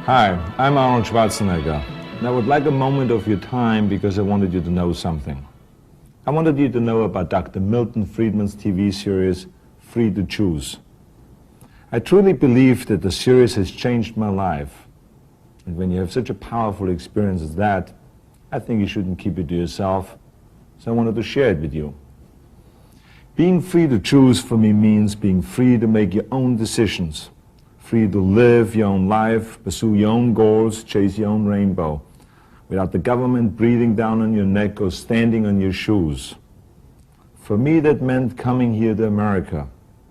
Hi, I'm Arnold Schwarzenegger, and I would like a moment of your time because I wanted you to know something. I wanted you to know about Dr. Milton Friedman's TV series, Free to Choose. I truly believe that the series has changed my life. And when you have such a powerful experience as that, I think you shouldn't keep it to yourself, so I wanted to share it with you. Being free to choose for me means being free to make your own decisions, free to live your own life, pursue your own goals, chase your own rainbow, without the government breathing down on your neck or standing on your shoes. For me, that meant coming here to America,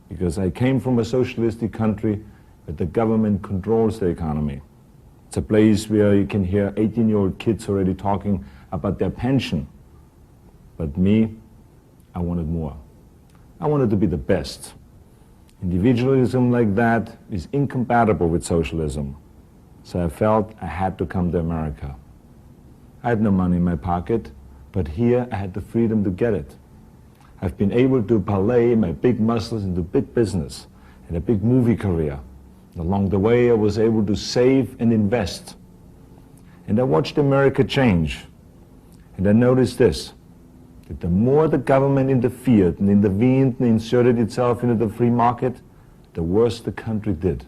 because I came from a socialistic country where the government controls the economy. It's a place where you can hear 18-year-old kids already talking about their pension. But me, I wanted more. I wanted to be the best. Individualism like that is incompatible with socialism. So I felt I had to come to America. I had no money in my pocket, but here I had the freedom to get it. I've been able to parlay my big muscles into big business and a big movie career. And along the way, I was able to save and invest. And I watched America change. And I noticed this, that the more the government interfered and intervened and inserted itself into the free market, the worse the country did.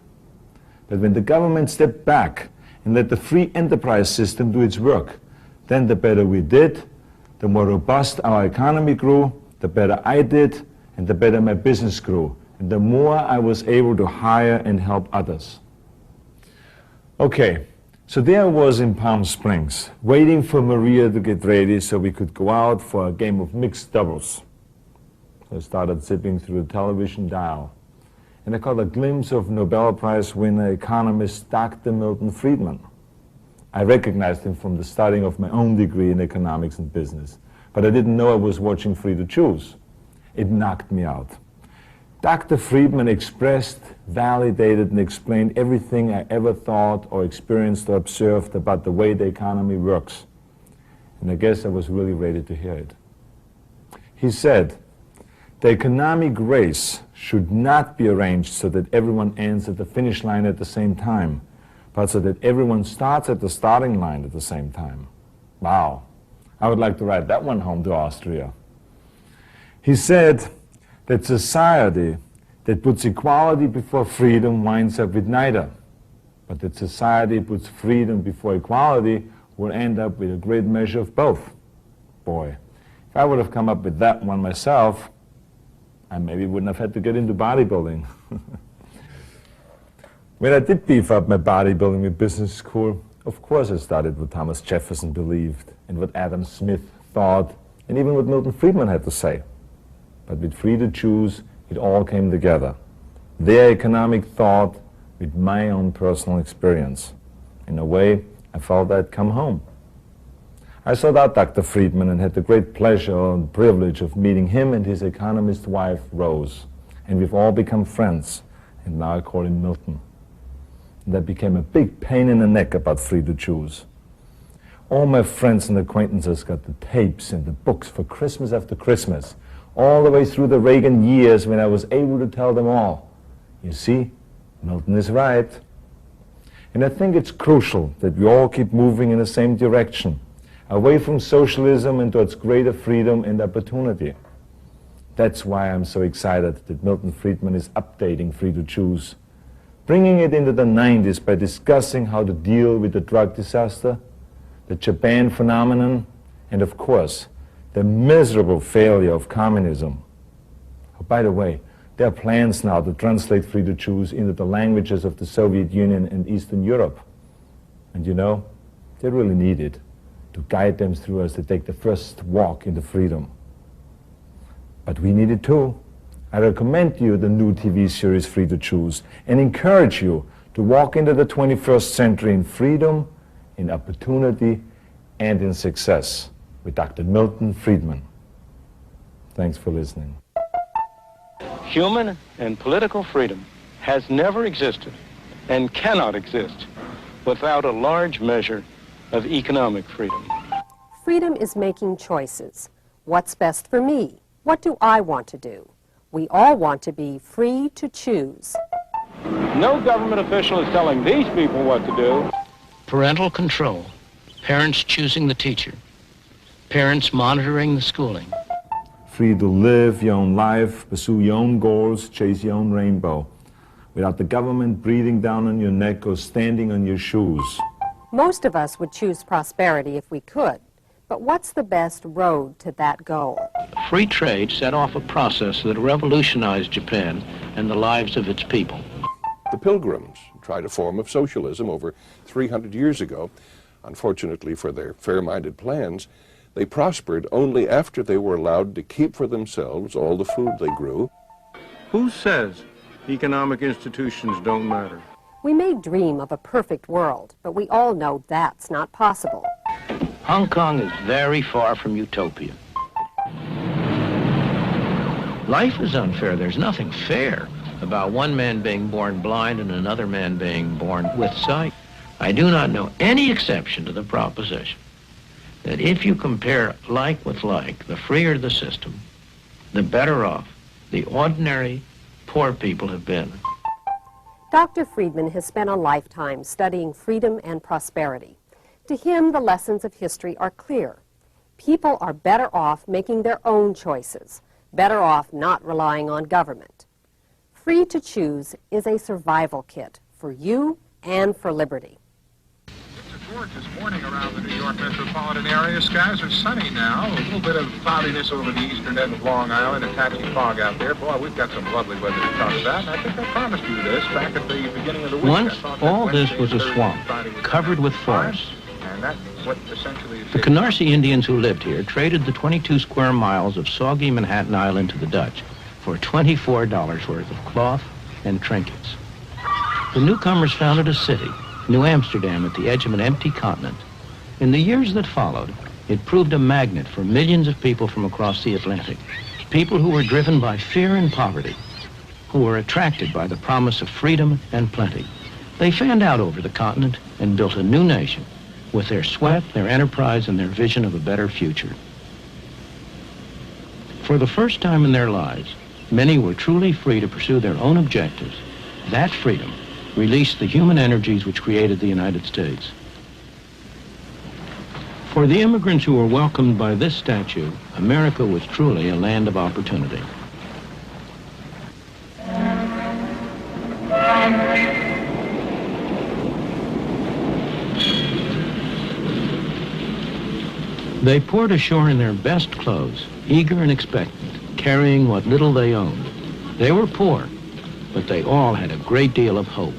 But when the government stepped back and let the free enterprise system do its work, then the better we did, the more robust our economy grew, the better I did, and the better my business grew, and the more I was able to hire and help others. Okay. So there I was in Palm Springs, waiting for Maria to get ready so we could go out for a game of mixed doubles. I started zipping through the television dial, and I caught a glimpse of Nobel Prize winner economist Dr. Milton Friedman. I recognized him from the studying of my own degree in economics and business, but I didn't know I was watching Free to Choose. It knocked me out. Dr. Friedman expressed, validated, and explained everything I ever thought or experienced or observed about the way the economy works. And I guess I was really ready to hear it. He said, the economic race should not be arranged so that everyone ends at the finish line at the same time, but so that everyone starts at the starting line at the same time. Wow. I would like to write that one home to Austria. He said, that society that puts equality before freedom winds up with neither. But that society puts freedom before equality will end up with a great measure of both. Boy, if I would have come up with that one myself, I maybe wouldn't have had to get into bodybuilding. When I did beef up my bodybuilding with business school, of course I studied what Thomas Jefferson believed, and what Adam Smith thought, and even what Milton Friedman had to say. But with Free to Choose, it all came together. Their economic thought with my own personal experience. In a way, I felt I'd come home. I sought out Dr. Friedman and had the great pleasure and privilege of meeting him and his economist wife, Rose. And we've all become friends, and now I call him Milton. And that became a big pain in the neck about Free to Choose. All my friends and acquaintances got the tapes and the books for Christmas after Christmas, all the way through the Reagan years when I was able to tell them all, you see, Milton is right. And I think it's crucial that we all keep moving in the same direction, away from socialism and towards greater freedom and opportunity. That's why I'm so excited that Milton Friedman is updating Free to Choose, bringing it into the 90s by discussing how to deal with the drug disaster, the Japan phenomenon, and of course, the miserable failure of communism. Oh, by the way, there are plans now to translate Free to Choose into the languages of the Soviet Union and Eastern Europe. And you know, they really need it to guide them through as they take the first walk into freedom. But we need it too. I recommend you the new TV series Free to Choose and encourage you to walk into the 21st century in freedom, in opportunity, and in success. With Dr. Milton Friedman. Thanks for listening. Human and political freedom has never existed and cannot exist without a large measure of economic freedom. Freedom is making choices. What's best for me? What do I want to do? We all want to be free to choose. No government official is telling these people what to do. Parental control, parents choosing the teacher, parents monitoring the schooling. Free to live your own life, pursue your own goals, chase your own rainbow, without the government breathing down on your neck or standing on your shoes. Most of us would choose prosperity if we could, but what's the best road to that goal? Free trade set off a process that revolutionized Japan and the lives of its people. The Pilgrims tried a form of socialism over 300 years ago. Unfortunately for their fair-minded plans, they prospered only after they were allowed to keep for themselves all the food they grew. Who says economic institutions don't matter? We may dream of a perfect world, but we all know that's not possible. Hong Kong is very far from utopia. Life is unfair. There's nothing fair about one man being born blind and another man being born with sight. I do not know any exception to the proposition that if you compare like with like, the freer the system, the better off the ordinary poor people have been. Dr. Friedman has spent a lifetime studying freedom and prosperity. To him, the lessons of history are clear. People are better off making their own choices, better off not relying on government. Free to choose is a survival kit for you and for liberty. It's a gorgeous morning around the New York metropolitan area. Skies are sunny now. A little bit of cloudiness over the eastern end of Long Island, a patchy fog out there. Boy, we've got some lovely weather to talk about, and I think I promised you this back at the beginning of the week. Once, all this was a swamp, covered with forests. And that's what essentially is The Canarsie Indians who lived here traded the 22 square miles of soggy Manhattan Island to the Dutch for $24 worth of cloth and trinkets. The newcomers founded a city, New Amsterdam, at the edge of an empty continent. In the years that followed, it proved a magnet for millions of people from across the Atlantic, people who were driven by fear and poverty, who were attracted by the promise of freedom and plenty. They fanned out over the continent and built a new nation with their sweat, their enterprise, and their vision of a better future. For the first time in their lives, many were truly free to pursue their own objectives. That freedom released the human energies which created the United States. For the immigrants who were welcomed by this statue, America was truly a land of opportunity. They poured ashore in their best clothes, eager and expectant, carrying what little they owned. They were poor, but they all had a great deal of hope.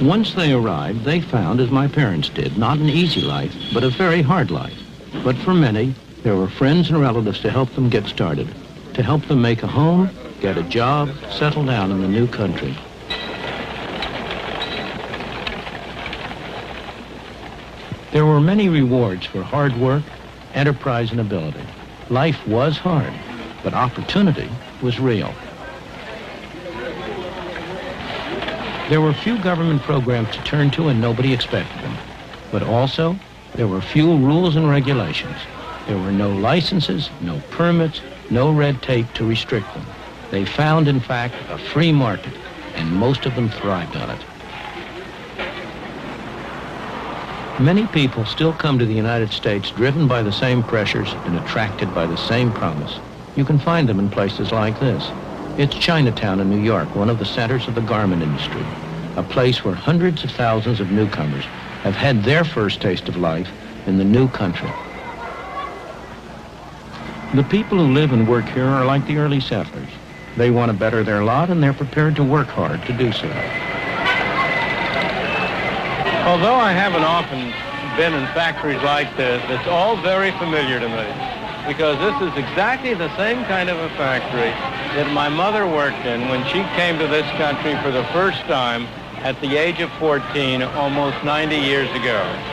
Once they arrived, they found, as my parents did, not an easy life, but a very hard life. But for many, there were friends and relatives to help them get started, to help them make a home, get a job, settle down in the new country. There were many rewards for hard work, enterprise, and ability. Life was hard, but opportunity was real. There were few government programs to turn to and nobody expected them. But also, there were few rules and regulations. There were no licenses, no permits, no red tape to restrict them. They found, in fact, a free market, and most of them thrived on it. Many people still come to the United States driven by the same pressures and attracted by the same promise. You can find them in places like this. It's Chinatown in New York, one of the centers of the garment industry, a place where hundreds of thousands of newcomers have had their first taste of life in the new country. The people who live and work here are like the early settlers. They want to better their lot, and they're prepared to work hard to do so. Although I haven't often been in factories like this, it's all very familiar to me, because this is exactly the same kind of a factory that my mother worked in when she came to this country for the first time at the age of 14, almost 90 years ago.